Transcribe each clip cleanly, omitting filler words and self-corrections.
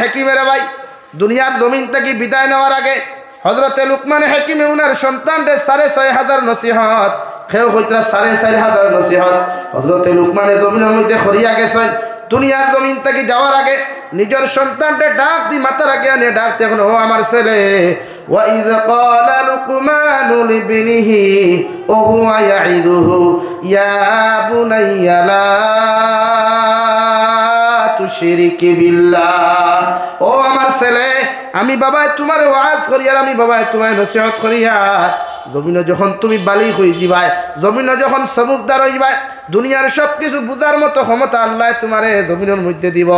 হাকিমের ভাই দুনিয়ার জমিন থেকে বিদায় নেওয়ার আগে হযরতে লুকমান হাকিমে উনার সন্তানদের 6,500 নসিহত কেউ কইতরা 4,500 নসিহত হযরতে লুকমানের জমিনের মধ্যে খরিয়া গেছেন দুনিয়ার জমিন থেকে যাওয়ার আগে নিজের সন্তানদের ডাক দি মাথার আগে আনে ডাক দেখুন ও আমার ছেলে وَإِذْ قَالَ لُقْمَانُ لِابْنِهِ وَهُوَ يَعِظُهُ يَا بُنَيَّ لَا تُشْرِكْ بِاللَّهِ ও আমার ছেলে আমি বাবা তোমারে ওয়াজ করি আর আমি বাবা তোমায় নসিহত করি আর জমিনে যখন তুমি বালিগ হই যাবাই জমিনে যখন সমুখদার হইবাই দুনিয়ার সব কিছু বুঝার মতো ক্ষমতা আল্লাহ তোমারে জমিনের মধ্যে দিব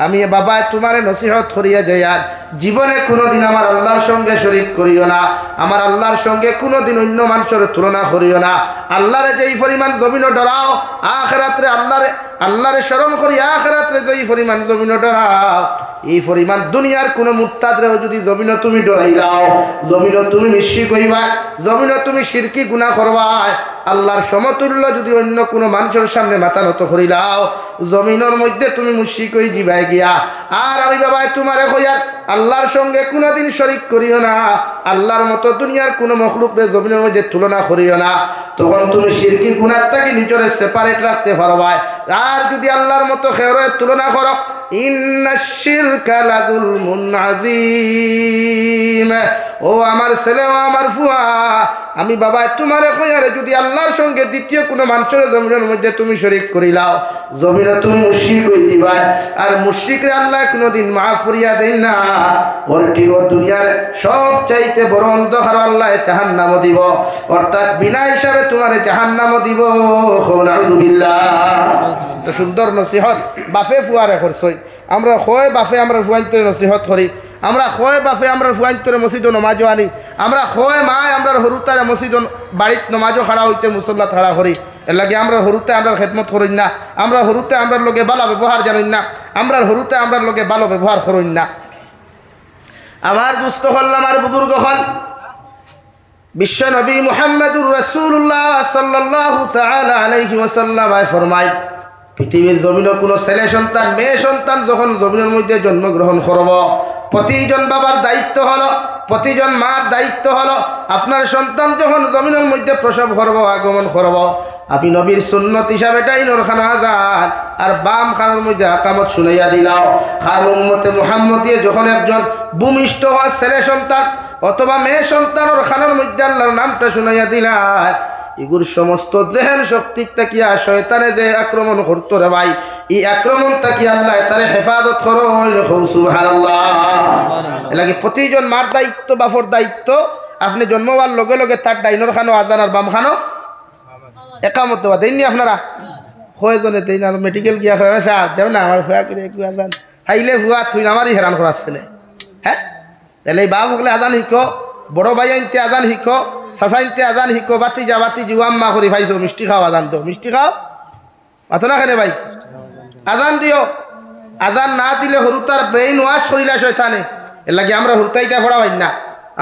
আমি বাবা তোমারে নসিহত করিয়া যাই আর জীবনে কোনোদিন আমার আল্লাহর সঙ্গে শরীক করিও না আমার আল্লাহর সঙ্গে কোনোদিন অন্য মানুষের তুলনা করিও না আল্লাহরে যেই পরিমাণ জমিনে ডরাও আখিরাতে আল্লাহরে শরম করি আখিরাতে যেই পরিমাণ জমিনে ডরাও এই পরিমাণ দুনিয়ার কোনো মুরতাদরেও যদি জমিনে তুমি ডরাইলাও জমিনে তুমি মুশরিক হইবা জমিনে তুমি শিরকি গুনাহ করবা আল্লাহর সমতুল্য যদি অন্য কোনো মানুষের সামনে মাথা নত করিলাও জমিনের মধ্যে তুমি মুশরিক হই যাবাই গিয়া আর আমি বাবা তোমারে কইয়ার আল্লাহর সঙ্গে কোনোদিন শরীক করিও না আল্লাহর মতো দুনিয়ার কোনো মখলুকরে জমিনের মধ্যে তুলনা করিও না তখন তুমি শিরকি গুনাহ থেকে নিজরে সেপারেট রাখতে পারবা আর যদি আল্লাহর মতো খেয়রের তুলনা করো ইন্নাশ শিরকা লাযুলমুন আযীম ও আমার ছেলে ও আমার ফুয়া আমি বাবা তোমারে কইয়ারে যদি আল্লাহর সঙ্গে দ্বিতীয় কোনো মানুষের জমিনের মধ্যে তুমি শরীক করিলাও জমিনে তুমি মুশরিক হই দিবা আর মুশরিকরে আল্লাহ কোনোদিন মাফ করিয়া দেন না ওরটি ও দুনিয়ার সব চাইতে বড় অন্ধকার আল্লাহ জাহান্নাম দিব অর্থাৎ বিনা হিসাবে তোমারে জাহান্নাম দিব নাউযুবিল্লাহ তো সুন্দর নসিহত বাফে ফুয়ারে করছই আমরা কয় বাফে আমরা ফুয়াইতে নসিহত করি আমরা কয় বাফে আমরা ফুয়াইতে মসজিদে নমাজও আনি আমরা কয় মায় আমরা হরুতারে মসজিদে বাড়িত নমাজও খাড়া হইতে মুসল্লা খাড়া করি এর লাগে আমরা হরুতে আমরা খেদমত করই না আমরা হরুতে আমরা লোকে ভালো ব্যবহার জানি না আমরা হরুতে আমরা লোকে ভালো ব্যবহার করই না আমার দুস্থ হল আমার বুজুর্গ হল বিশ্ব নবী মুহাম্মদুর রাসূলুল্লাহ সাল্লাল্লাহু তাআলা আলাইহি ওয়াসাল্লাম ফরমায় পৃথিবীর জমিনে কোনো ছেলে সন্তান মেয়ে সন্তান যখন জমিনের মধ্যে জন্মগ্রহণ করব প্রতিজন বাবার দায়িত্ব হলো প্রতিজন মার দায়িত্ব হলো আপনার সন্তান যখন জমিনের মধ্যে প্রসব করব আগমন করব আপনি নবীর সুন্নত হিসাবে টাইনর খান আযান আর বাম খানের মধ্যে আকামত শুনাইয়া দিলাও খান উম্মতে মুহাম্মদিয়ে যখন একজন ভূমিষ্ঠ হওয়া ছেলে সন্তান অথবা মেয়ে সন্তানের খানের মধ্যে আল্লাহর নামটা শুনাইয়া দিলা এগুর সমস্ত দেহের শক্তি তাকিয়া শয়তানে দে আক্রমণ করতো রে ভাই এই আক্রমণ তাকি আল্লাহ তারে হেফাজত করো সুবহানাল্লাহ এলাকি প্রতিজন মার দায়িত্ব বাফর দায়িত্ব আপনি জন্ম হওয়ার লগে লগে তার ডাইনর খানো আজান আর বাম খানো একামত দেওয়া দেননি আপনারা কয়জনে দেন আর মেডিকেল গিয়া হয় সাহেব দেও না আমার ভুয়া করে একটু আজান হাইলে ভুয়া তুই আমারই হেরান করাচ্ছে না হ্যাঁ তাহলে এই বাপ হলে আজান শিখো বড় ভাই আনতে আজান শিখো চাচা আনতে আজান শিখো বাতি যা বাতি জিওয়াম্মা করি ভাইছো মিষ্টি খাও আজান তো মিষ্টি খাও মাথো না খেলে ভাই আজান দিও আজান না দিলে হরুতার ব্রেইন ওয়াশ করিলা শয়তানে এর লাগে আমরা হরুতাইটা পড়া পাই না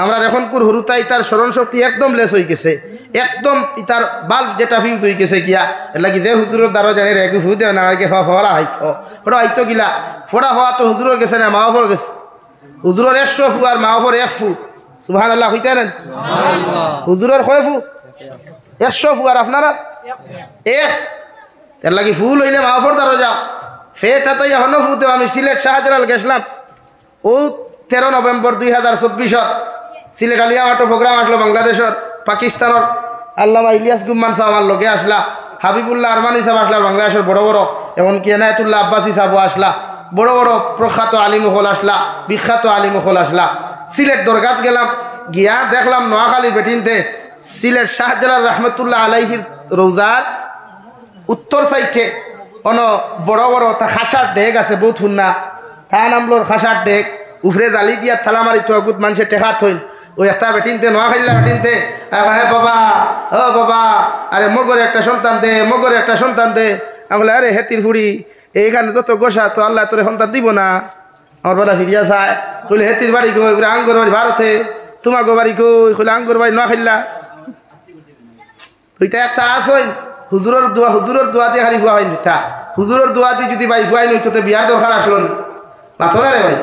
আমরা এখন কোর হরুতাই তার স্মরণ শক্তি একদম লেস হয়ে গেছে একদম তার বাল্ব যেটা ফিউজ হয়ে গেছে গিয়া এর লাগে যে হুজুরের দ্বারা জানি রে ফিউ দেও না আগে ফোড়া হইতো ফোড়া হইতো গিলা ফোড়া হওয়া তো হুজুরের গেছে না মাওফর গেছে হুজুরের 100 ফু আর মাওফর 1 ফু সুবহানাল্লাহ হইতে না হুজুরের কয় ফু 100 ফু আর আপনারা 1 এর লাগে ফুল হইলে মাওফর দ্বারা যাও ফেটা তো এখনো ফু দেও আমি সিলেট শাহজালাল গেছিলাম ও 13 নভেম্বর 2024 সিলেট আলিয়ামাটো প্রোগ্রাম আসলো বাংলাদেশের পাকিস্তানের আল্লামা ইলিয়াস গুম্মান সাহেব আমার লগে আসলা হাবিবুল্লাহ আরমানি সাহেব আসলা বাংলাদেশের বড় বড় এমনকি এনায়েতুল্লাহ আব্বাসী সাহেব আসলা বড় বড় প্রখ্যাত আলিমুখল আসলা বিখ্যাত আলিমুখল আসলা সিলেট দরগাত গেলাম গিয়া দেখলাম নোয়াখালী বেটিনতে সিলেট শাহজালাল রহমতুল্লাহ আলাইহির রোজার উত্তর সাইডে অন বড় বড় তা খাসার ডেক আছে বহুত হুন্না তা নামলোর খাসার ডেক উফরে জালি দিয়া থালা মারি তো গুত মানুষের টেকা থইন ওই একটা বেটিনতে নোয়াখাইলা বেটিনতে হ্যাঁ বাবা ও বাবা আরে মগরে একটা সন্তান দে মগরে একটা সন্তান দে আমি বলে আরে হেতির ফুড়ি এইখানে তো গোসা তো আল্লাহ তোরে সন্তান দিব না আমার বেলা ফিরিয়া চায় কইলে হেতির বাড়ি কই আঙ্গুর বাড়ি ভারতে তোমাকে বাড়ি কই কইলে আঙ্গুর বাড়ি নোয়াখাইলা তুইটা একটা আসইন হুজুরের দোয়া দিয়ে হারি ফুয়া হইন তা হুজুরের দোয়া দিয়ে যদি ভাই ফুয়াই নই তোতে বিয়ার দরকার আসলো না মাথো না রে ভাই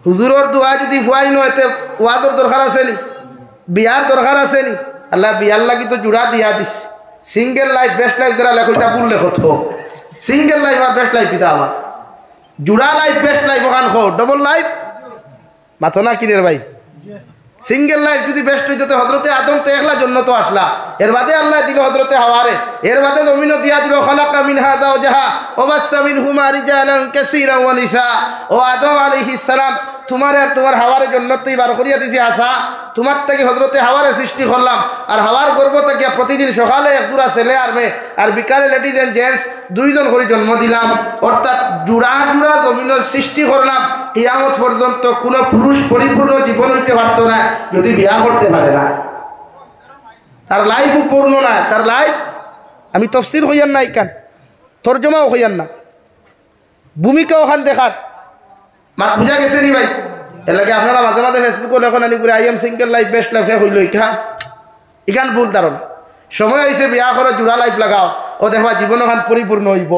হুজুরের দোয়া যদি ফুয়াই নয়তে ওয়াদর দরকার আছে নি বিয়ার দরকার আছে নি আল্লাহ বিয়ার লাগি তো জুড়া দিয়া this single life best life যারা লেখা ভুল লেখো তো সিঙ্গেল লাইফ আর বেস্ট লাইফ পিতা আবার জুড়া লাইফ বেস্ট লাইফ ওখান খো ডবল লাইফ মাথো না কিনের ভাই সিঙ্গেল লাইফ যদি বেস্ট হইতো তো হজরতে আদম তো একলা জন্য তো আসলা এর বাদে আল্লাহ দিল হজরতে হাওয়ারে এর বাদে জমিনও দিয়া দিল খালাকা মিনহা যাওজাহা ওয়া বাসসা মিনহুমা রিজালান কাসীরান ওয়া নিসা ও আদম আলাইহিস সালাম তোমার আর তোমার হাওয়ারের জন্য তুই বার করিয়া দিছি আসা তোমার থেকে হজরতে হাওয়ারে সৃষ্টি করলাম আর হাওয়ার গর্ভ থেকে প্রতিদিন সকালে এক জোড়া ছেলে আর মেয়ে আর বিকালে লেডিজ এন্ড জেন্টস দুইজন করে জন্ম দিলাম অর্থাৎ জোড়া জোড়া জমিনের সৃষ্টি করলাম কিয়ামত পর্যন্ত কোনো পুরুষ পরিপূর্ণ জীবন হইতে পারত না যদি বিয়া করতে পারে না তার লাইফও পূর্ণ না তার লাইফ আমি তফসির হইয়ান না ইকান তর্জমাও হইয়ান না ভূমিকা ওখান দেখার মাত বুঝা গেছে নি ভাই এর লাগে আপনারা মাঝে মাঝে ফেসবুকে লেখন আনি করে I am single life best life হইল ইখান ভুল ধারণা সময় হয়েছে বিয়া করো জোড়া লাইফ লাগাও ও দেখবা জীবন ওখান পরিপূর্ণ হইব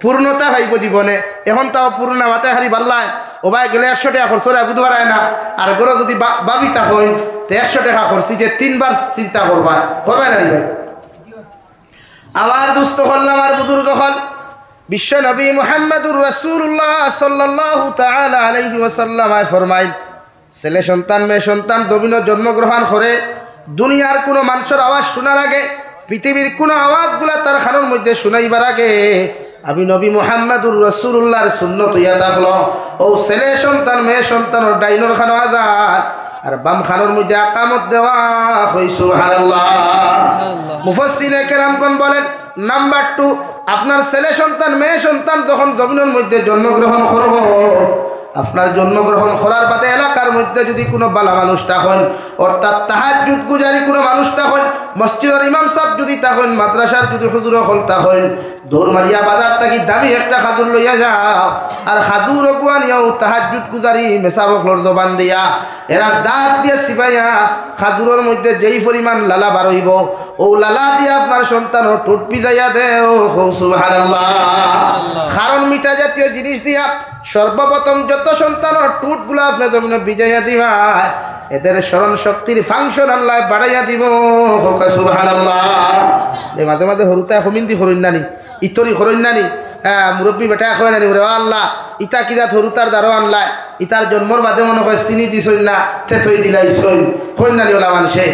পূর্ণতা ভাইব জীবনে এখন তাও পূর্ণ মাথায় হারি বাল্লায় ও ভাই গেলে 100 টাকা খরচ হয় বুধবার আয় না আর গরো যদি বাবিতা হই তো 100 টাকা খরচিতে 3 বার চিন্তা করবা করবে না ভাই আমার দুস্থ হল আমার বুজুর্গ হল বিশ্ব নবী মুহাম্মদুর রাসূলুল্লাহ সাল্লাল্লাহু তাআলা আলাইহি ওয়াসাল্লাম ফরমাইল ছেলে সন্তান মেয়ে সন্তান দবিন জন্মগ্রহণ করে দুনিয়ার কোনো মানুষের আওয়াজ শোনার আগে পৃথিবীর কোনো আওয়াজগুলা তার খানোর মধ্যে শুনাইবার আগে আমি নবী মুহাম্মদুর রাসূলুল্লাহর সুন্নত ইয়া থাকলো ও ছেলে সন্তান মেয়ে সন্তানের ডাইনর খানো আজাদ আর বাম খানোর মধ্যে আকামত দেওয়া হয় সুবহানাল্লাহ মুফাসসিরে কেরামগণ বলেন নাম্বার 2 আপনার ছেলে সন্তান মেয়ে সন্তান যখন জমিনের মধ্যে জন্মগ্রহণ করব আপনার জন্মগ্রহণ করার বাদে এলাকার মধ্যে যদি কোনো বালা মানুষ থাকেন অর্থাৎ তাহাজ্জুদ গুজারি কোনো মানুষ থাকেন মসজিদের ইমাম সাহেব যদি থাকেন মাদ্রাসার যদি হুজুর হল থাকেন দৌড় মারিয়া বাজার থাকি দামি একটা খাদুর লইয়া যাও আর খাদুর গুয়ানিয়াও তাহাজ্জুদ গুজারি মেসাবকলর দোবান দিয়া এরা দাঁত দিয়ে সিপাইয়া খাদুরের মধ্যে যেই পরিমাণ লালা বারইব ও লালা দিয়ে আপনার সন্তান ও টুট পিজাইয়া দেও সুবহানাল্লাহ কারণ মিঠা জাতীয় জিনিস দিয়া সর্বপ্রথম যত সন্তানের টুটগুলো আপনি জমিনে বিজাইয়া দিবা এদের স্মরণ শক্তির ফাংশন আল্লাহ বাড়াইয়া দিব সুবহানাল্লাহ মাঝে মাঝে হরুতা হমিন্দি হরণ্যানি ইতরি হরণ্যানি মুরব্বী বেটা হয় নানি ওরে আল্লাহ ইতা কিদা হরুতার দ্বারা আনলায় ইতার জন্মর বাদে মনে হয় চিনি দিছই না থেথই দিলাইছই হন্যানি ওলা মানুষে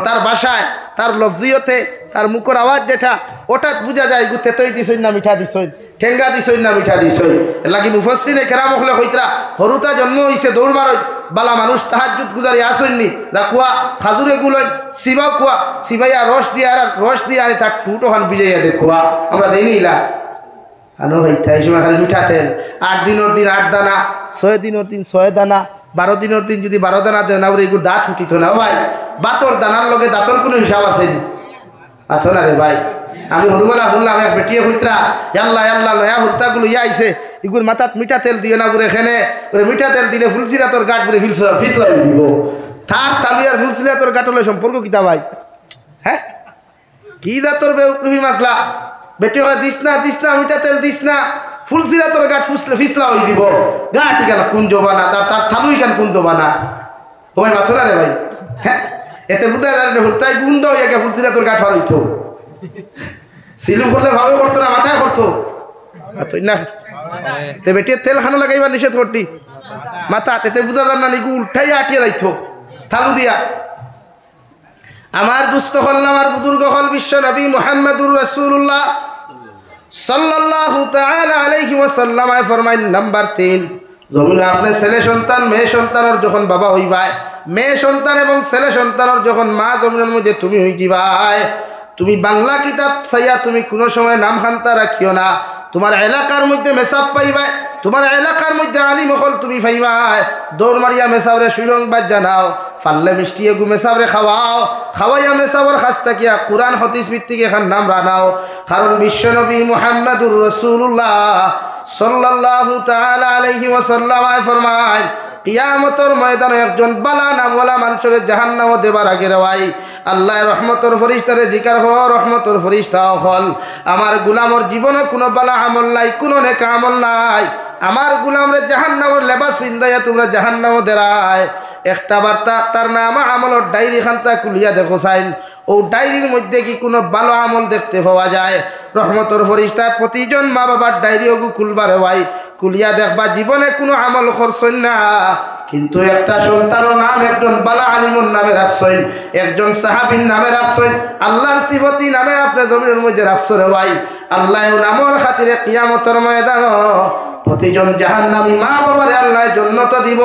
তার বাসায় তার লফজিয়তে তার মুখর আওয়াজ যেটা ওটাত বুঝা যায় গু থেথই দিছই না মিঠা দিছই ঠেঙ্গা দিছই না মিঠা দিছই লাগি মুফাসসিরে কেরাম হলে কইতরা হরুতা জন্ম হইছে দৌড় মারই বালা মানুষ তাহাজ্জুদ গুজারি আসেননি দা কুয়া খাজুরে গুলই সিবা কুয়া সিবাইয়া রস দিয়ে আর তার টুটোখান বিজাইয়া দে কুয়া আমরা দেইনি ইলা আনো ভাই তাই সময় খালি মিঠা তেল 8 দিনের দিন 8 দানা 6 দিনের দিন 6 দানা 12 দিনের দিন যদি 12 দানা দেও না ওরে এগুলো দাঁত ফুটিত না ভাই বাতর দানার লগে দাঁতর কোনো হিসাব আছে নি আছো না রে ভাই আমি হরুবেলা শুনলাম এক বেটিয়ে হইতরা আল্লাহ আল্লাহ নয়া হুরতাগুলো ইয়া আইছে এগুর মাথাত মিঠা তেল দিও না বুড়ে এখানে ওরে মিঠা তেল দিলে ফুলসিরা তোর গাট বুড়ে ফিসলাই দিব তার তালুয়ার ফুলসিরা তোর গাটলে সম্পর্ক কিতা ভাই হ্যাঁ কি দা তোর বেউকুফি মাসলা বেটি হয় দিস না মিঠা তেল দিস না ফুলসিরা তোর গাট ফিসলা হয়ে দিব গাট কেন কুঞ্জ বানা তার থালুই কেন কুঞ্জ বানা ও ভাই মাথো না রে ভাই হ্যাঁ এতে বুঝা যায় হুরতাই গুন্ড হইয়া গে ফুলসিরা তোর গাট ফার হইতো সিলু করলে ভাবে করতো না মাথায় করতো না তে বেটির তেল খানো লাগাইবার নিষেধ করতি মাথা তেতে বুঝা যান না নিকু উল্টাইয়া আটিয়ে যাইতো থালু দিয়া আমার দুস্থ হল আমার বুজুর্গ হল বিশ্ব নবী মুহাম্মদুর রাসূলুল্লাহ সাল্লাল্লাহু তাআলা আলাইহি ওয়াসাল্লাম ফরমাইন নাম্বার 3 যখন আপনি ছেলে সন্তান মেয়ে সন্তানের যখন বাবা হইবাই মেয়ে সন্তান এবং ছেলে সন্তানের যখন মা জমিনের মধ্যে তুমি হই যাবাই তুমি বাংলা কিতাব চাইয়া তুমি কোনো সময় নাম খান্তা রাখিও না তোমার এলাকার মধ্যে মেসাব পাইবাই তোমার এলাকার মধ্যে আলিম হল তুমি পাইবাই দৌড় মারিয়া মেসাবরে সুসংবাদ জানাও পারলে মিষ্টি এগু মেসাবরে খাওয়াইয়া মেসাবর খাস থাকিয়া কুরআন হাদিস ভিত্তিক এখান নাম রানাও কারণ বিশ্বনবী মুহাম্মদুর রাসূলুল্লাহ সাল্লাল্লাহু তাআলা আলাইহি ওয়াসাল্লাম ফরমায় কিয়ামতের ময়দানে একজন বালা নামওয়ালা মানুষের জাহান্নামে দেবার আগে রে ভাই আল্লাহ রহমতর ফরিস্তারে জিকার করো, রহমতর ফরিস্তা হল আমার গুলামর জীবনে কোনো বালা আমল নাই, কোনো নেকা আমল নাই, আমার গুলামরে জাহান্নামের লেবাস পিন্দাইয়া তোমরা জাহান্নামও দেরায়। একটা বার্তা তার নাম আমলের ডায়েরি খান্তা খুলিয়া দেখো চাইন, ও ডায়েরির মধ্যে কি কোনো ভালো আমল দেখতে পাওয়া যায়? রহমতর ফরিস্তা প্রতিজন মা বাবার ডায়েরি ওগু খুলবার হয়, খুলিয়া দেখবা জীবনে কোনো আমল করছেন না, কিন্তু একটা সন্তানের নাম একজন বালা আলিমুর নামে রাখছেন, একজন সাহাবীর নামে রাখছেন, আল্লাহর সিফতি নামে আপনি জমিনের মধ্যে রাখছেন রে ভাই। আল্লাহ নামর খাতিরে কিয়ামতের ময়দান প্রতিজন জাহান্নামী মা বাবারে আল্লাহ জান্নাত দিব।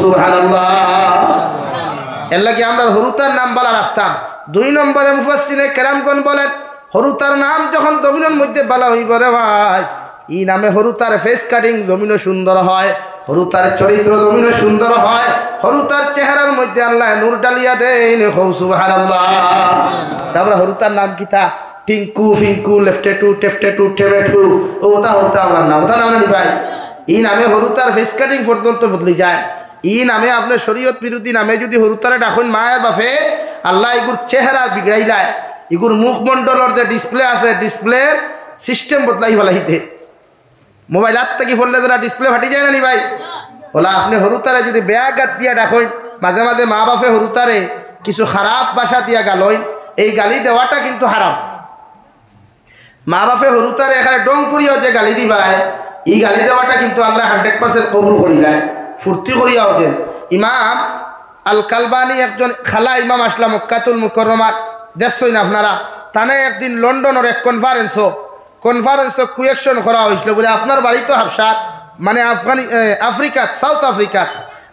সুবহানাল্লাহ। এর লাগি আমরা হরুতার নাম বলা রাখতাম। 2 নম্বরে মুফাসসিরে কেরামগণ বলেন হরুতার নাম যখন জমিনের মধ্যে বলা হইব রে ভাই, ই নামে হরুতার ফেস কাটিং জমিনও সুন্দর হয়, হরুতার চরিত্র জমিনও সুন্দর হয়, হরুতার চেহারার মধ্যে আল্লাহ নূর ডালিয়া দেন। সুবহানাল্লাহ। তারপরে হরুতার নাম কিতা? টিঙ্কু ফিঙ্কু লেফটেটু টেফটেটু টেমেটু, ওটা হরুতা আমরা নাম, ওটা নাম না ভাই। ই নামে হরুতার ফেস কাটিং পর্যন্ত বদলে যায়। ই নামে আপনার শরীয়ত বিরোধী নামে যদি হরুতারে ডাকুন মায়ের বাপে, আল্লাহ এগুর চেহারা বিগড়াইলায়, এগুর মুখমণ্ডলের যে ডিসপ্লে আছে ডিসপ্লের সিস্টেম বদলাই ফেলাইতে। মোবাইল হাত থেকে ফললে তারা ডিসপ্লে ফাটি যায় না নি ভাই? ওলা আপনি হরুতারে যদি বেয়া গাত দিয়া ডাকুন, মাঝে মাঝে মা বাপে হরুতারে কিছু খারাপ ভাষা দিয়া গালইন, এই গালি দেওয়াটা কিন্তু হারাম। মা বাপে হরুতারে এখানে ডং করিয়াও যে গালি দিবায়, এই গালি দেওয়াটা কিন্তু আল্লাহ 100% কবুল করিলায়, ফুর্তি করিয়া ওঠেন। ইমাম আল কালবানি একজন খালা ইমাম আসলাম মক্কাতুল মুকাররমার, দেখছেন আপনারা, তানে একদিন লন্ডনের এক কনফারেন্স কুয়েকশন করা হয়েছিল বলে আপনার বাড়ি তো হাফসাত, মানে আফ্রিকাত, সাউথ আফ্রিকাত,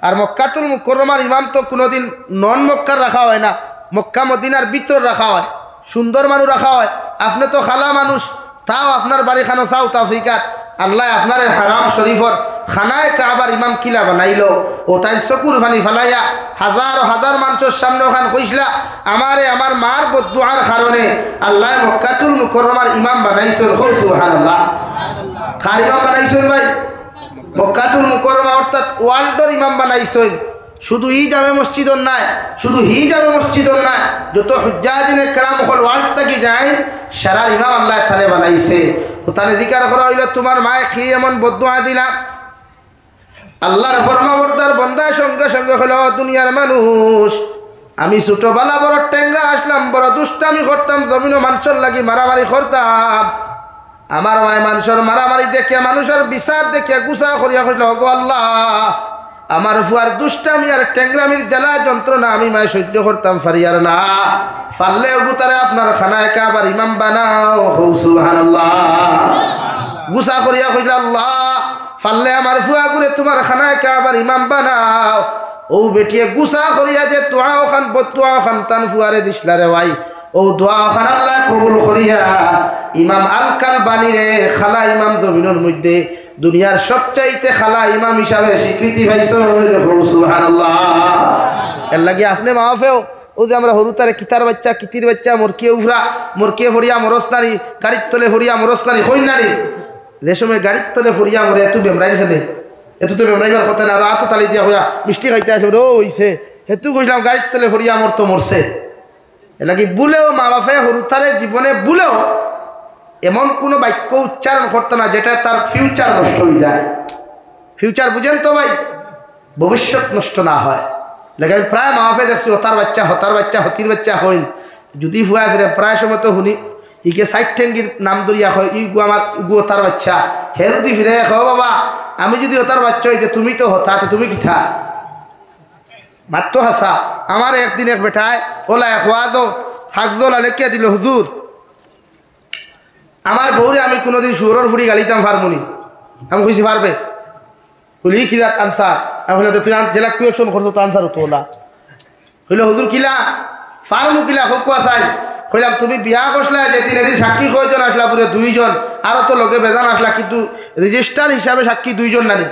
আর মক্কাতুল মুকাররমার ইমাম তো কোনোদিন নন মক্কার রাখা হয় না, মক্কা মদিনার ভিতর রাখা হয়, সুন্দর মানুষ রাখা হয়। আপনি তো খালা মানুষ, তাও আপনার বাড়ি খানো সাউথ আফ্রিকাত, আল্লাহ আপনার হারাম শরীফর খানায় কাবার ইমাম কিলা বানাইল, ও তাই চকুর ফানি ফেলাইয়া হাজার হাজার মানুষের সামনে ওখান কইসলা আমারে আমার মার বদদুয়ার কারণে আল্লাহ মক্কাতুল মুকাররমার ইমাম বানাইছেন। সুবহানাল্লাহ। কার ইমাম বানাইছেন ভাই? মক্কাতুল মুকাররমা অর্থাৎ ওয়ার্ল্ডের ইমাম বানাইছেন। শুধু ই জামে মসজিদর নাই, শুধু হি জামে মসজিদর নাই, যত হুজ্জাজিনে কেরাম হল ওয়ার্ল্ড থেকে যায় সারা ইমাম আল্লাহ তালে বানাইছে। ওখানে জিকার করা হইল তোমার মায়ে খেয়ে এমন বদদুয়া দিলা, আল্লাহর ফরমাবরদার বন্দার সঙ্গে সঙ্গে হলো দুনিয়ার মানুষ, আমি ছোটবেলা বড় ট্যাংরা আসলাম, বড় দুষ্টামি করতাম, জমিন মানুষের লাগি মারামারি করতাম, আমার মায় মানুষের মারামারি দেখে মানুষের বিচার দেখে গুছা করিয়া কইল, গো আল্লাহ আমার ফুয়ার দুষ্টামি আর ট্যাংরামির জ্বালা যন্ত্রণা আমি মায় সহ্য করতাম ফারিয়ার না, পারলে ওগুতারে আপনার খানায় কাবার ইমাম বানাও। সুবহানাল্লাহ। গুছা করিয়া কইল, আল্লাহ পারলে আমার ফুয়া করে তোমার খানায় কাবার ইমাম বানাও। ও বেটিয়ে গুছা করিয়া যে দোয়া ওখান বদুয়া ওখান তান ফুয়ারে দিসলা রে ভাই, ও দোয়া ওখান আল্লাহ কবুল করিয়া ইমাম আল কালবানি রে খালা ইমাম জমিনের মধ্যে দুনিয়ার সবচাইতে খালা ইমাম হিসাবে স্বীকৃতি পাইছে। সুবহানাল্লাহ। এর লাগি আপনি মাহফেও ও যে আমরা হরুতারে কিতার বাচ্চা কিতির বাচ্চা মোরকিয়ে উফরা মোরকিয়ে ফরিয়া মরসনারি গাড়ির তলে ফরিয়া মরসনারি হইন নারী, যে সময় গাড়ির তলে ফরিয়া মরে এত বেমরাই খেলে, এত তো বেমরাইবার কথা না, আর আতো তালি দিয়া হইয়া মিষ্টি খাইতে আসবে ও হইছে, হেতু কইলাম গাড়ির তলে ফরিয়া মর তো মরছে। এ লাগি বুলেও মা বাপে হরুতারে জীবনে বুলেও এমন কোনো বাক্য উচ্চারণ করতো না যেটা তার ফিউচার নষ্ট হয়ে যায়। ফিউচার বুঝেন তো ভাই, ভবিষ্যৎ নষ্ট না হয়। লেকিন আমি প্রায় মা বাপে দেখছি হতার বাচ্চা হতির বাচ্চা হইন, যদি ফুয়া ফিরে প্রায় সময় তো শুনি ইকে সাইড ঠেঙ্গির নাম ধরিয়া হয়, ই গু আমার গু হতার বাচ্চা, হে যদি ফিরে হ বাবা আমি যদি হতার বাচ্চা হইতে তুমি তো হতাতে তুমি কি থা মাত্র হাসা। আমার একদিন এক বেটায় ওলা হওয়া দো হাকজোলা লেখিয়া দিল, হুজুর আমার বউরে আমি কোনোদিন সুরের ফুড়ি গালিতাম ফারমুনি। আমি কইছি পারবে বলি কি জাত আনসার, আমি হইলে তুই জেলা কুয়েকশন করছো তো আনসার হতো ওলা হইলে হুজুর কিলা ফার্মু কিলা হকুয়া চাই কইলাম তুমি বিয়া করলা যেদিন এদিন সাক্ষী কয়জন আসলা পুরো 2 জন, আরও তো লোকে বেজান আসলা, কিন্তু রেজিস্টার হিসাবে সাক্ষী 2 জন নানি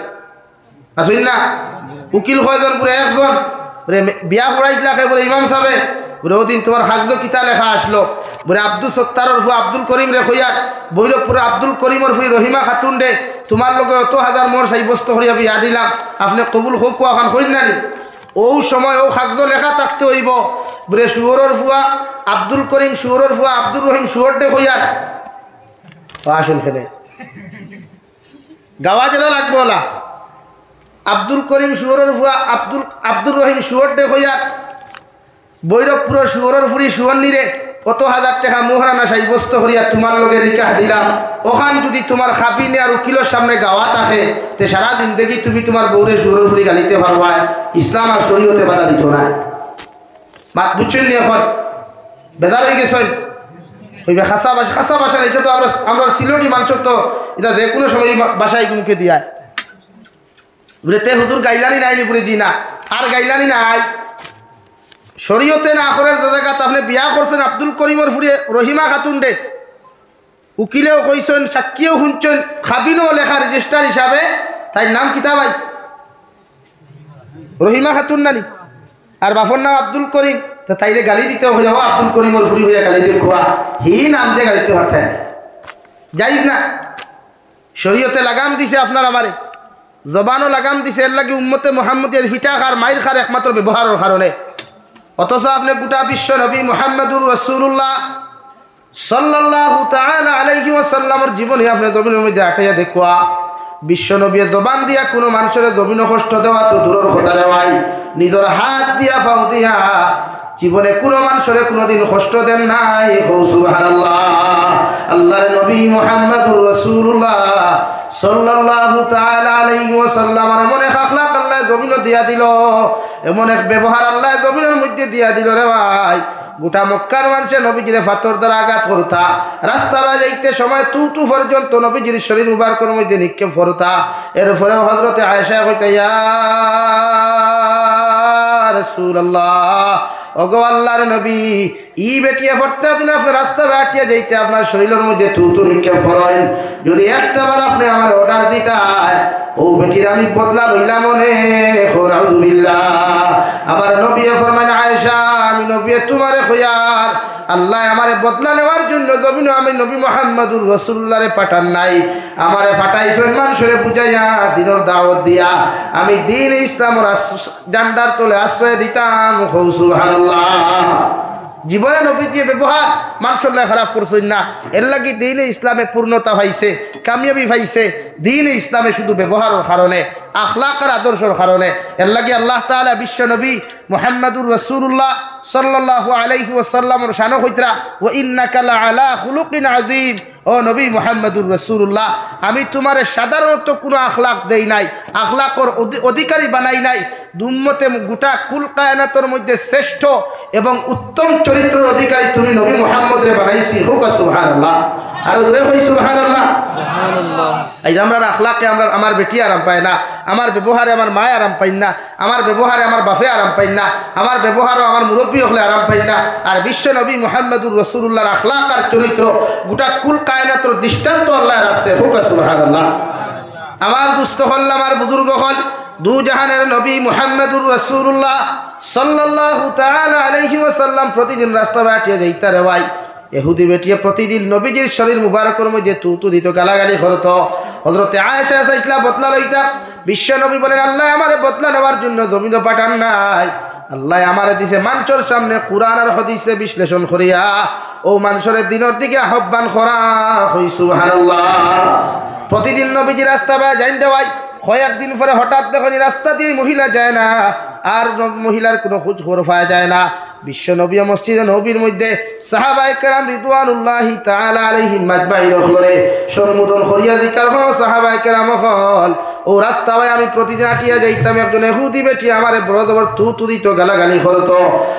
আসুন না, উকিল কয়জন পুরো 1 জন, বিয়া পড়াইছিলা খাই বলে ইমাম সাহেবে বলে ওদিন তোমার হাজদো কিতা লেখা আসলো বলে আব্দুল সত্তারর ফু আব্দুল করিম রে খইয়ার বৈরবপুরে আব্দুল করিমর ফুই রহিমা খাতুন রে তোমার লোকে অত হাজার মোর সাব্যস্ত করিয়া বিয়া দিলাম, আপনি কবুল হোক এখন হইন নানি। ও সময় ও হাজদো লেখা থাকতে হইব বুড়ে শুয়োরের ফুয়া আব্দুল করিম শুয়োরের ফুয়া আব্দুর রহিম শুয়োর ডে হইয়ার আসুন খেলে গাওয়া জেলা লাগবো ওলা আব্দুল করিম শুয়োরের ফুয়া আব্দুর রহিম শুয়োর ডে হইয়ার বৈরবপুরের শুয়োরের ফুরি শুয়োর নিরে কত হাজার টাকা মোহরানা সাব্যস্ত করিয়া তোমার লগে নিকাহ দিলাম ওখান যদি তোমার খাবিনে আর উকিলের সামনে গাওয়া থাকে তে সারা জিন্দেগি তুমি তোমার বউরে শুয়োরের ফুরি গালিতে পারবা ইসলাম আর শরীয়তে বাধা দিত না মাত বুঝছেন নি এখন বেদার হয়ে গেছেন হইবে খাসা ভাষা এটা তো আমরা সিলেটি মানুষ তো এটা যে কোনো সময় বাসায় মুখে দিয়া বলে তে হুজুর গাইলানি নাই নি পুরে জি না আর গাইলানি নাই শরীয়তে না করার জায়গাত আপনি বিয়া করছেন আব্দুল করিমর ফুরিয়ে রহিমা খাতুন ডে উকিলেও কইছেন সাক্ষীও শুনছেন খাবিনও লেখা রেজিস্টার হিসাবে তাই নাম কিতা ভাই রহিমা খাতুন নানি আর বাপর নাম আব্দুল করিম তো তাইলে গালি দিতে হয়ে যাবো আব্দুল করিমর ফুরি হইয়া গালি দিয়ে খোয়া হি নাম দিয়ে গালিতে পারতেন যাই না শরীয়তে লাগাম দিছে আপনার আমারে জবানও লাগাম দিছে এর লাগে উম্মতে মুহাম্মদিয়া ফিটা খার মাইর খার একমাত্র ব্যবহারের কারণে অথচ আপনি গোটা বিশ্ব নবী মুহাম্মদুর রাসূলুল্লাহ সাল্লাল্লাহু তাআলা আলাইহি ওয়াসাল্লামের জীবনে আপনি জমিনের মধ্যে আটাইয়া দেখুয়া বিশ্ব নবী জবান দিয়া কোনো মানুষের জমিন কষ্ট দেওয়া তো দূরের কথা রেওয়াই নিজের হাত দিয়া পাও দিয়া জীবনে কোনো মানুষের কোনোদিন কষ্ট দেন নাই সুবহানাল্লাহ আল্লাহর নবী মুহাম্মদুর রাসূলুল্লাহ সাল্লাল্লাহু তাআলা আলাইহি ওয়াসাল্লামের এমন এক আখলাক আল্লাহ জমিন দিয়া দিল এমন এক ব্যবহার আল্লাহ জমিনের মধ্যে দিয়া দিল রে ভাই গোটা মক্কার মানুষে নবীজিরে পাথর দ্বারা আঘাত করতা রাস্তা বাজাইতে সময় তু পর্যন্ত নবীজির শরীর মুবারকের মধ্যে নিক্ষেপ করতা এরপরে হযরতে আয়েশা কইতা ইয়া রাসূলুল্লাহ ওগো আল্লাহর নবী ই বেটিয়া পড়তে দিন আপনি রাস্তা বাটিয়া যাইতে আপনার শরীরের মধ্যে তু নিক্ষেপ করেন যদি একটাবার আপনি আমার অর্ডার দিতাই ও বেটির আমি বদলা লইলাম মনে আউযুবিল্লাহ আবার নবী ফরমান আয়েশা আমি নবী তোমারে কইয়ার আল্লাহ আমারে বদলা নেওয়ার জন্য জমিন আমি নবী মুহাম্মদুর রাসূলুল্লাহরে পাঠান নাই আমারে পাঠাইছেন মানুষরে বুঝাইয়া দিনের দাওয়াত দিয়া আমি দ্বীন ইসলামের ডান্ডার তলে আশ্রয় দিতাম সুবহানাল্লাহ জীবনে নবী দিয়ে ব্যবহার মানুষের খারাপ করছেন না এর লাগি দ্বীনে ইসলামে পূর্ণতা পাইছে কামিয়াবি পাইছে দ্বীনে ইসলামে শুধু ব্যবহারের কারণে আখলাক আর আদর্শের কারণে এর লাগি আল্লাহ তাআলা বিশ্ব নবী মুহাম্মদুর রাসূলুল্লাহ সাল্লাল্লাহু আলাইহি ওয়াসাল্লামের শান কইতরা ওয়া ইন্নাকা লাআলা খুলুকিন আযীম ও নবী মুহাম্মদুর রাসূলুল্লাহ আমি তোমারে সাধারণত কোনো আখলাক দেই নাই আখলাকর অধিকারী বানাই নাই উম্মতে গোটা কুল কায়নাতের মধ্যে শ্রেষ্ঠ এবং উত্তম চরিত্রের অধিকারী তুমি নবী মুহাম্মদরে বানাইছি হুক সুবহানাল্লাহ আর জোরে কই সুবহানাল্লাহ সুবহানাল্লাহ এই আমরা আখলাকে আমার বেটি আরাম পায় না আমার ব্যবহারে আমার মা আরাম পাই না আমার ব্যবহারে আমার বাপে আরাম পাই না আমার ব্যবহারও আমার মুরব্বী হলে আরাম পাই না আর বিশ্ব নবী মুহাম্মদুর রাসূলুল্লাহর আখলাক আর চরিত্র গোটা কুল কায়নাতের দৃষ্টান্ত আল্লাহ রাখছে হুক সুবহানাল্লাহ আমার দুস্থ হল আমার বুজুর্গ হল দু জাহানের নবী মুহাম্মদুর রাসূলুল্লাহ সাল্লাল্লাহু তাআলা আলাইহি ওয়াসাল্লাম প্রতিদিন রাস্তা বাটিয়া যাইতা রে ভাই ইহুদি বেটিয়া প্রতিদিন নবীজির শরীর মুবারকের মধ্যে তু দিত গালাগালি করত হযরতে আয়েশা সাইসলা বদলা লইতা বিশ্ব নবী বলেন আল্লাহ আমারে বদলা নেওয়ার জন্য জমিন পাঠান নাই আল্লাহ আমারে দিছে মানুষের সামনে কুরআন আর হাদিসে বিশ্লেষণ করিয়া ও মানুষের দিনের দিকে আহ্বান করা হই সুবহানাল্লাহ প্রতিদিন নবীজি রাস্তা বায় যাইন ভাই কয়েকদিন পরে হঠাৎ দেখুন রাস্তা দিয়ে মহিলা যায় না আর মহিলার কোনো খোঁজ খবর পাওয়া যায় না বিশ্ব নবী মসজিদে নবীর মধ্যে সাহাবায়ে কেরাম রিদওয়ানুল্লাহি তাআলা আলাইহিম মাজমাইন হলরে সম্বোধন করিয়া জিকার হয় সাহাবায়ে কেরাম হল ও রাস্তায় আমি প্রতিদিন আটিয়া যাইতাম একজন ইহুদি বেটি আমারে বড় বড় তু দিত গালাগালি করতো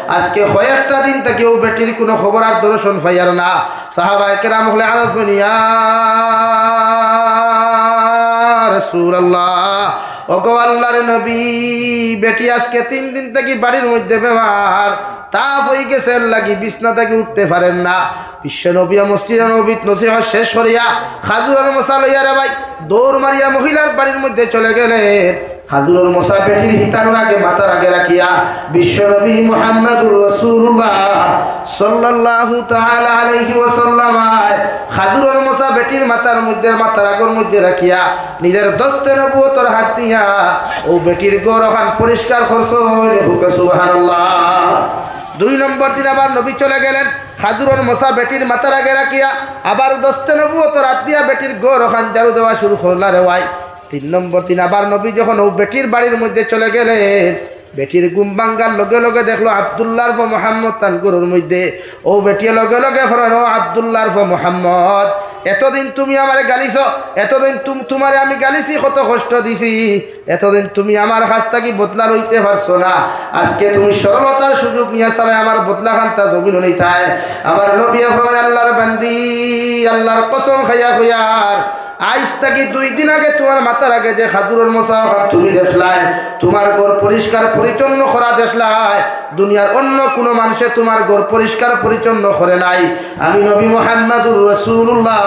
আজকে কয়েকটা দিন থেকে ও বেটির কোনো খবর আর দর্শন পাইয়ার না সাহাবায়ে কেরাম হলে আলোচনা ইয়া রাসূলুল্লাহ ওগো আল্লাহর নবী বেটি আজকে 3 দিন থেকে বাড়ির মধ্যে বেমার তাপ হয়ে গেছে লাগি বিছনা থেকে উঠতে পারেন না বিশ্ব নবী মসজিদে নবীত নসিহত শেষ করিয়া খাজুরের মশা লইয়া রে ভাই দৌড় মারিয়া মহিলার বাড়ির মধ্যে চলে গেলেন খাজুরের মশা বেটির হিতানোর আগে মাথার আগে রাখিয়া বিশ্ব নবী মুহাম্মদুর রাসূলুল্লাহ সাল্লাল্লাহু তাআলা আলাইহি ওয়াসাল্লাম খাজুরের মশা বেটির মাথার আগের মধ্যে রাখিয়া নিজের দস্তে নবুয়তের হাত দিয়া ও বেটির গরখান পরিষ্কার করছেন সুবহানাল্লাহ 2 নম্বর দিন আবার নবী চলে গেলেন খাজুরন মশা বেটির মাথার আগে রাখিয়া আবার দস্তে নবুয়ত রাত দিয়া বেটির গোর ওখান ঝাড়ু দেওয়া শুরু করলা রে ভাই 3 নম্বর দিন আবার নবী যখন ও বেটির বাড়ির মধ্যে চলে গেলেন বেটির ঘুম ভাঙ্গার লগে লগে দেখলো আব্দুল্লাহর ফ মোহাম্মদ তান গরুর মধ্যে ও বেটির লগে লগে ফরান ও আব্দুল্লাহর ফ মোহাম্মদ এতদিন তুমি আমারে গালিছ এতদিন তোমারে আমি গালিছি কত কষ্ট দিছি এতদিন তুমি আমার কাছ থেকে বদলা লইতে পারছো না আজকে তুমি সরলতার সুযোগ নিয়ে সারা আমার বদলা খান্তা জমিন নিতায় আবার নবী ফরমান আল্লাহর বান্দি আল্লাহর কসম খাইয়া কইয়ার আজ থেকে 2 দিন আগে তোমার মাথার আগে যে খাজুরের মশা তুমি দেখলাই তোমার ঘর পরিষ্কার পরিচ্ছন্ন করা দেখলাই দুনিয়ার অন্য কোনো মানুষে তোমার ঘর পরিষ্কার পরিচ্ছন্ন করে নাই আমি নবী মুহাম্মদুর রাসূলুল্লাহ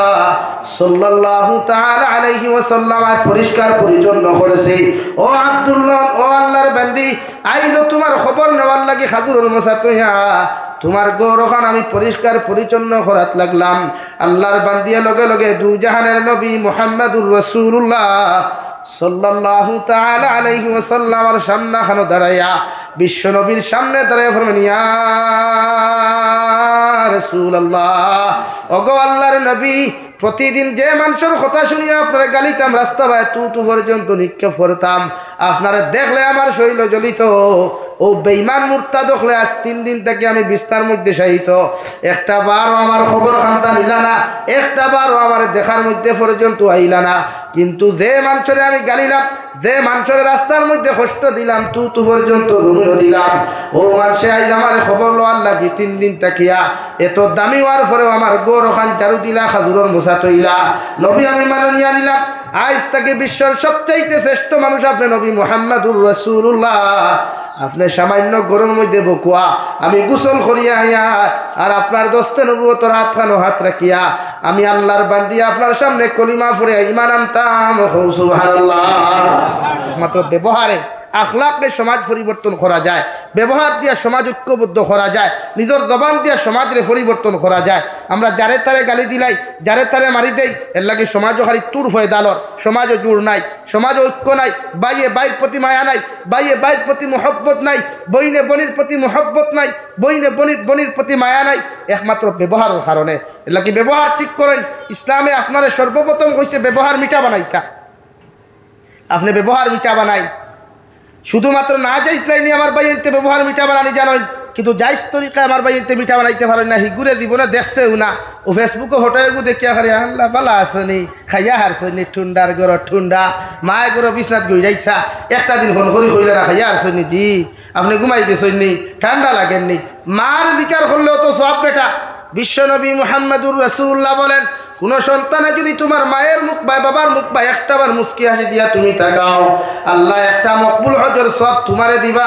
সাল্লাল্লাহু তাআলা আলাইহি ওয়াসাল্লাম পরিষ্কার পরিচ্ছন্ন করেছি ও আব্দুল্লাহ ও আল্লাহর বান্দি আইজ তোমার খবর নেওয়ার লাগি খাজুরের মশা তুইয়া তোমার গৌরখান আমি পরিষ্কার পরিচ্ছন্ন করাত লাগলাম আল্লাহর বান্দিয়া লগে লগে দু জাহানের নবী মুহাম্মদুর রাসূলুল্লাহ সাল্লাল্লাহু তাআলা আলাইহি ওয়াসাল্লামের সামনে খানো দাঁড়ায়া বিশ্ব নবীর সামনে দাঁড়ায়া ফরমান ইয়া রাসূলুল্লাহ ওগো আল্লাহর নবী প্রতিদিন যে মানুষের কথা শুনিয়া আপনার গালিতাম রাস্তা বায় তু পর্যন্ত নিক্ষেপ করতাম আপনারা দেখলে আমার শৈল জ্বলিত ও বেঈমান মুরতাদ হলে আজ 3 দিন থেকে আমি বিস্তার মধ্যে শায়িত একটা বারও আমার খবর খান্তা নিলা না একটা বারও আমার দেখার মধ্যে পর্যন্ত আইলা না কিন্তু যে মানুষের আমি গালিলাম যে মানুষের রাস্তার মধ্যে কষ্ট দিলাম তু পর্যন্ত দিলাম ও মানুষে আজ আমার খবর লোয়ার লাগি 3 দিন তাকিয়া এত দামি হওয়ার পরেও আমার গোর ওখান চারু দিলা খাজুরের মশা তৈলা নবী আমি মাননীয় নিলাম আজ থেকে বিশ্বের সবচাইতে শ্রেষ্ঠ মানুষ আপনি নবী মুহাম্মদুর রাসূলুল্লাহ আপনি সামান্য গরমের মধ্যে বকুয়া আমি গোসল করিয়া আইয়া আর আপনার দস্তে নবুয়তর হাতখানো হাত রাখিয়া আমি আল্লাহর বান্দি আপনার সামনে কলিমা পড়ে ঈমান আনতাম সুবহানাল্লাহ মাত্র ব্যবহারে আখলাকে সমাজ পরিবর্তন করা যায় ব্যবহার দিয়া সমাজ ঐক্যবদ্ধ করা যায় নিজের জবান দিয়া সমাজের পরিবর্তন করা যায় আমরা যারে তারে গালি দিলাই যারে তারে মারি দেই এর লাগে সমাজও খালি তুর হয়ে দালর সমাজও জোর নাই সমাজ ঐক্য নাই বাইয়ে বাইর প্রতি মায়া নাই বাইয়ে বাইর প্রতি মহব্বত নাই বইনে বনির প্রতি মহব্বত নাই বইনে বনির প্রতি মায়া নাই একমাত্র ব্যবহারের কারণে এর লাগে ব্যবহার ঠিক করেন ইসলামে আপনারা সর্বপ্রথম কইছে ব্যবহার মিঠা বানাইতা আপনি ব্যবহার মিঠা বানাই শুধুমাত্র না যাইস লাইনি আমার বাইতে ব্যবহার মিঠা বানানি জানেন কিন্তু যাইস তরিকায় আমার বাইতে মিঠা বানাইতে পারেন না হিগুরে দিব না দেখছেও না ও ফেসবুকে হোটেলগু দেখিয়া করে আল্লাহ বালা আসনি খাইয়া হারছনি ঠুন্ডার গর ঠুন্ডা মায় গর বিছনাথ গই যাইছা একটা দিন ফোন করি কইলে না খাইয়া হারছনি জি আপনি ঘুমাই গেছনি ঠান্ডা লাগেননি মার দিকার করলেও তো সব বেটা বিশ্বনবী মুহাম্মদুর রাসূলুল্লাহ বলেন কোন সন্তানে যদি তোমার মায়ের মুখ বা বাবার মুখ বা একটাবার মুস্কি হাসি দিয়া তুমি তাকাও আল্লাহ একটা মকবুল হজের সব তোমারে দিবা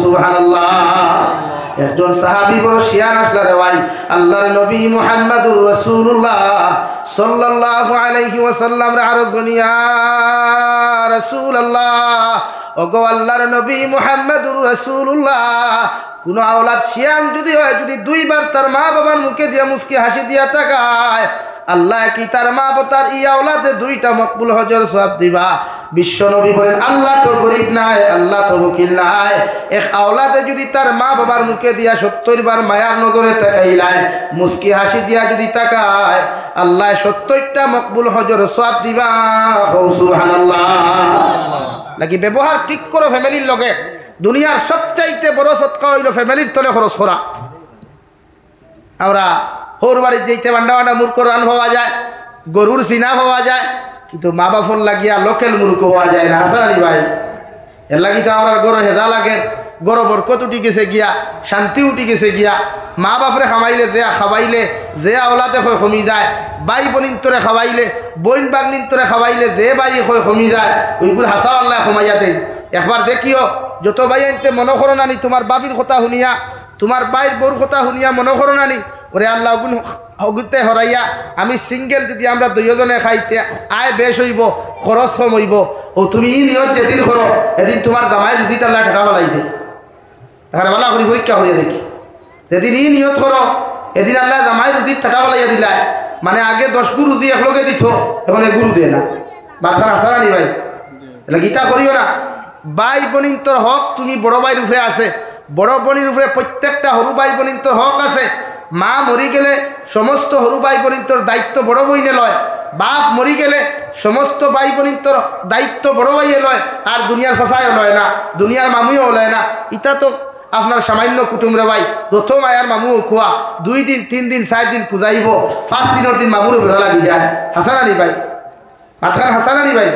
সুবহানাল্লাহ একজন সাহাবী বড় শিয়ান আসলা রে ভাই আল্লাহর নবী মুহাম্মদুর রাসূলুল্লাহ সাল্লাল্লাহু আলাইহি ওয়াসাল্লাম রে আরজ করিয়া রাসূলুল্লাহ ওগো আল্লাহর নবী মুহাম্মদুর রাসূলুল্লাহ কোন আওলাদ শিয়ান যদি হয় যদি 2 বার তার মা বাবার মুখে দিয়া মুস্কি হাসি দিয়া তাকায় আল্লাহ কি তার মা বাবার ই আওলাদে 2টা মকবুল হজের সওয়াব দিবা বিশ্ব নবী বলেন আল্লাহ তো গরিব নাই আল্লাহ তো বকিল নাই এক আওলাদে যদি তার মা বাবার মুখে দিয়া 70 বার মায়ার নজরে তাকাইলায় মুস্কি হাসি দিয়া যদি তাকায় আল্লাহ 70টা মকবুল হজের সওয়াব দিবা সুবহানাল্লাহ নাকি ব্যবহার ঠিক করো ফ্যামিলির লগে দুনিয়ার সবচাইতে বড় সৎকা হইল ফ্যামিলির তলে খরচ করা আমরা হোর বাড়ির যেতে বান্ডা বান্ডা মূর্খ রান হওয়া যায় গরুর সিনা হওয়া যায় কিন্তু মা বাপর লাগিয়া লোকেল মূর্খ হওয়া যায় না হাসানি ভাই এর লাগি তো আমার গরো হেদা লাগে গরো বরকত উঠি গেছে গিয়া শান্তি উঠি গেছে গিয়া মা বাপরে খামাইলে যে খাবাইলে যে আওলাতে হয় কমি যায় বাই বনিন তোরে খাবাইলে বইন বাগনিন তোরে খাবাইলে যে বাই হয় কমি যায় ওইগুলো হাসা আল্লাহ কমাইয়া দেয় একবার দেখিও যত ভাই আনতে মনে করো নানি তোমার বাবির কথা শুনিয়া তোমার বাইর বউর কথা শুনিয়া মনে করো নানি ওরে আল্লাহ অগুতে হরাইয়া আমি সিঙ্গেল যদি আমরা 2 জনে খাইতে আয় বেশ হইব খরচ কম হইব ও তুমি ই নিয়ত যেদিন করো এদিন তোমার দামাই রুজিটা আল্লাহ ঠেকা ফেলাই দে এখানে ভালো করি পরীক্ষা করিয়া দেখি যেদিন ই নিয়ত করো এদিন আল্লাহ দামাই রুজি ঠেকা ফেলাইয়া দিলায় মানে আগে 10 গুরু রুজি একলগে দিত এখন 1 গুরু দেয় না মাথান আসা নানি ভাই এটা গীতা করিও না বাই বনিন তোর হক তুমি বড় ভাইয়ের উপরে আছে বড় বোনের উপরে প্রত্যেকটা হরু ভাই বোনিন তোর হক আছে। মা মরি গেলে সমস্ত হরু ভাই বোনিন তোর দায়িত্ব বড় বইনে লয়। বাপ মরি গেলে সমস্ত ভাই বোনিন তোর দায়িত্ব বড় ভাইয়ে লয়। আর দুনিয়ার চাচাইও লয় না, দুনিয়ার মামুও লয় না। ইটা তো আপনার সামান্য কুটুম রে ভাই। প্রথম আয়ার মামু খোয়া 2 দিন 3 দিন 4 দিন খুঁজাইব, 5 দিনের দিন মামুর বেড়া লাগি যায়। হাসানানি ভাই, মাথান হাসানানি ভাই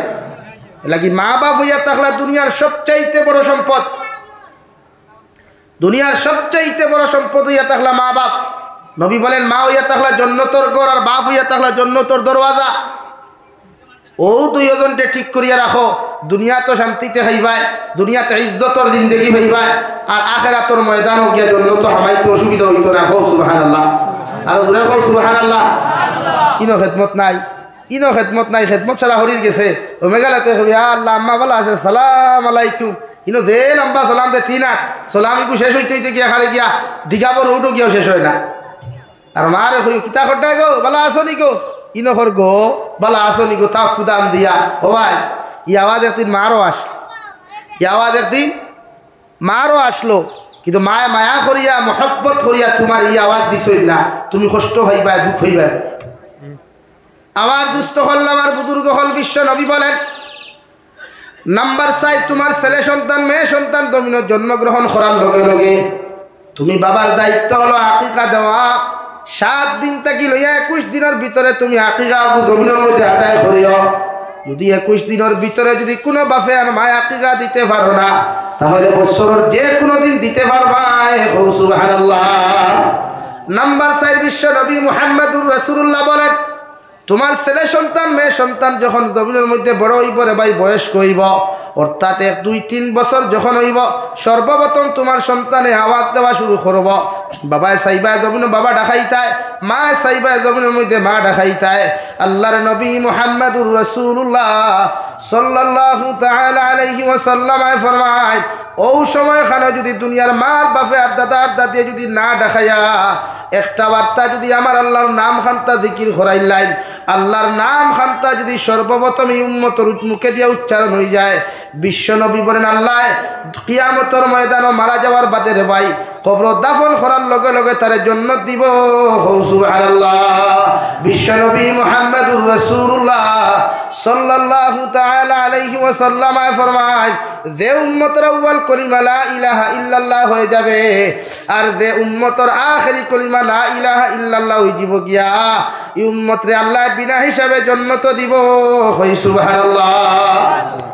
লাগি মা বাপ হইয়া থাকলে দুনিয়ার সবচাইতে বড় সম্পদ। দুনিয়ার সবচাইতে বড় সম্পদ হইয়া থাকলে মা বাপ। নবী বলেন মা হইয়া থাকলে জন্নতর ঘর আর বাপ হইয়া থাকলে জন্নতর দরওয়াজা। ও দুইজনকে ঠিক করিয়া রাখো। দুনিয়া তো শান্তিতে খাইবায়, দুনিয়াতে ইজ্জতর জিন্দেগি হইবায়, আর আখিরাতের ময়দানও গিয়া জন্নত হামাইতে অসুবিধা হইতো না। কও সুবহানাল্লাহ, আর জোরে কও সুবহানাল্লাহ। ইনো খেদমত নাই, ইনো খেদমত নাই, খেদমত সারা হরির গেছে। ও মেঘালয়তে কবি আল্লাহ আম্মা ভালো আছে, সালাম আলাইকুম। ইনো দে লম্বা সালাম দে 3 আট সালাম ইকু শেষ হইতে হইতে গিয়া খালি গিয়া ডিগাবর উঠো গিয়াও শেষ হয় না। আর মারে কই কিতা খড্ডায় গো ভালো আছো নি গো, ইনো খর গো ভালো আছো নি গো, তাও খুদাম দিয়া। ও ভাই ই আওয়াজ একদিন মারও আসলো, ই আওয়াজ একদিন মারও আসলো, কিন্তু মায়া মায়া করিয়া মহব্বত করিয়া তোমার এই আওয়াজ দিছই না। তুমি কষ্ট হইবা, দুঃখ হইবা। আমার দুস্থ হল, আমার বুজুর্গ হল, বিশ্ব নবী বলেন নাম্বার 4 তোমার ছেলে সন্তান মেয়ে সন্তান জমিনের জন্মগ্রহণ করার লগে লগে তুমি বাবার দায়িত্ব হলো আকিকা দেওয়া। 7 দিন থাকি লইয়া 21 দিনের ভিতরে তুমি আকিকা জমিনের মধ্যে আদায় করিও। যদি 21 দিনের ভিতরে যদি কোনো বাপে আর মায় আকিকা দিতে পারো না, তাহলে বছরের যে কোনো দিন দিতে পারবা। সুবহানাল্লাহ। নাম্বার 4 বিশ্ব নবী মুহাম্মদুর রাসূলুল্লাহ বলেন তোমার ছেলে সন্তান মেয়ে সন্তান যখন জমিনের মধ্যে বড় হইব রে ভাই, বয়স্ক হইব, অর্থাৎ 1 2 3 বছর যখন হইব, সর্বপ্রথম তোমার সন্তানে আওয়াজ দেওয়া শুরু করব। বাবায় সাইবায় জমিন বাবা ডাকাইতায়, মা সাইবায় জমিনের মধ্যে মা ডাকাইতায়। আল্লাহর নবী মুহাম্মদুর রাসূলুল্লাহ সাল্লাল্লাহু তাআলা আলাইহি ওয়াসাল্লাম ফরমায় ও সময় খানে যদি দুনিয়ার মার বাপে আর দাদার দাদিয়ে যদি না ডাকাইয়া একটা বার্তা যদি আমার আল্লাহর নাম খান্তা জিকির করাইলাই, আল্লাহর নাম খান্তা যদি সর্বপ্রথম এই উম্মতের মুখে দিয়ে উচ্চারণ হয়ে যায়, বিশ্ব নবী বলেন আল্লাহ কিয়ামতের ময়দানে মারা যাওয়ার বাদে রে ভাই কবর দাফন করার লগে লগে তারে জান্নাত দিব। সুবহানাল্লাহ। বিশ্ব নবী মুহাম্মদুর রাসূলুল্লাহ সাল্লাল্লাহু তাআলা আলাইহি ওয়াসাল্লাম ফরমায় যে উম্মতের আউয়াল কলিমা লা ইলাহা ইল্লাল্লাহ হয়ে যাবে আর যে উম্মতের আখেরি কলিমা লা ইলাহা ইল্লাল্লাহ হয়ে যাব গিয়া এই উম্মতরে আল্লাহ বিনা হিসাবে জান্নাত দিব। সুবহানাল্লাহ।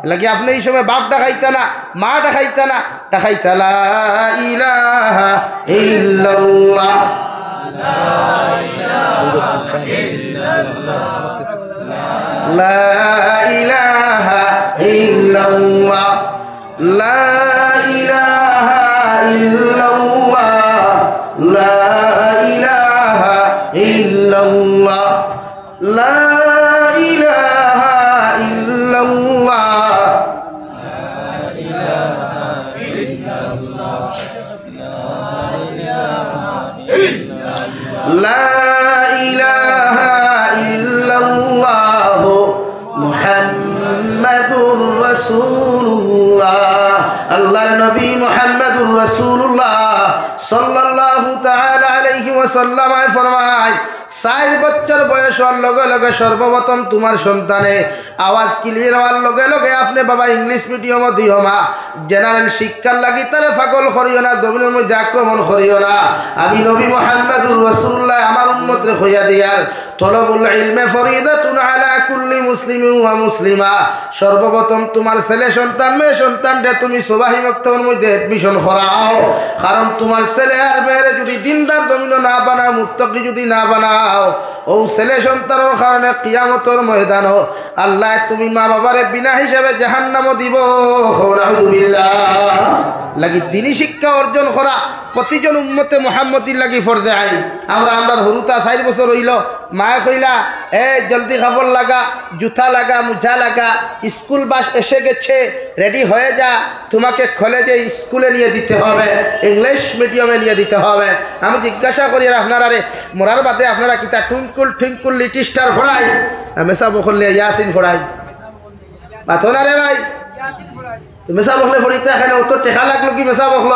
লাগি আপনি এই সময় বাপ ডাকাইতা না, মা ডাকাইতা না, ডাকাইতা লা ইলাহা ইল্লাল্লাহ, লা ইলাহা ইল্লাল্লাহ, লা ইলাহা ইল্লাল্লাহ, লা ইলাহা ইল্লাল্লাহ, লা ইলাহা ইল্লাল্লাহ, লা ইলাহা ইল্লাল্লাহ, লা ইলাহা ইল্লাল্লাহ মুহাম্মাদুর রাসূলুল্লাহ। আল্লাহর নবী মুহাম্মাদুর রাসূলুল্লাহ সাল্লাল্লাহু তাআলা আলাইহি ওয়াসাল্লাম ফরমায় 4 বছর বয়স হওয়ার লগে লগে সর্বপ্রথম তোমার সন্তানে আওয়াজ ক্লিয়ার হওয়ার লগে লগে আপনি বাবা ইংলিশ মিডিয়াম দিও মা, জেনারেল শিক্ষার লাগি তারে পাগল করিও না, জমিনের মধ্যে আক্রমণ করিও না। আমি নবী মুহাম্মদুর রাসূলুল্লাহ আমার উম্মতরে কইয়া দিয়ার তলবুল ইলমে ফরিদাতুন আলা কুল্লি মুসলিমিন ওয়া মুসলিমা। সর্বপ্রথম তোমার ছেলে সন্তান মেয়ে সন্তানকে তুমি সুবাহি মক্তবের মধ্যে এডমিশন করাও, কারণ তোমার ছেলে আর মেয়েরে যদি দিনদার জমিন না বানাও, মুত্তাকি যদি না বানাও, ও ছেলে সন্তানের কারণে কিয়ামতের ময়দানও আল্লাহ তুমি মা বাবারে বিনা হিসাবে জাহান্নামও দিব। নাউযুবিল্লাহ। লাগি দিনী শিক্ষা অর্জন করা প্রতিজন উম্মতে মুহাম্মদির লাগি ফরজে আইন। আমরা হরুতা 4 বছর হইল, মায়ে কইলা জলদি কাপড় লাগা, জুতা লাগা, মুজা লাগা, স্কুল বাস এসে গেছে, রেডি হয়ে যা, তোমাকে কলেজে স্কুলে নিয়ে দিতে হবে, ইংলিশ মিডিয়ামে নিয়ে দিতে হবে। আমি জিজ্ঞাসা করি আপনারা রে মরার বাদে আপনারা কিতা টুইঙ্কুল টুইঙ্কুল লিটিল স্টার ফড়াই, মেসা বখলে ইয়াসিন ফড়াই মাথো না রে ভাই? মেসা বখলে ফড়িতে এখানে অত টেকা লাগলো কি মেসা বখল?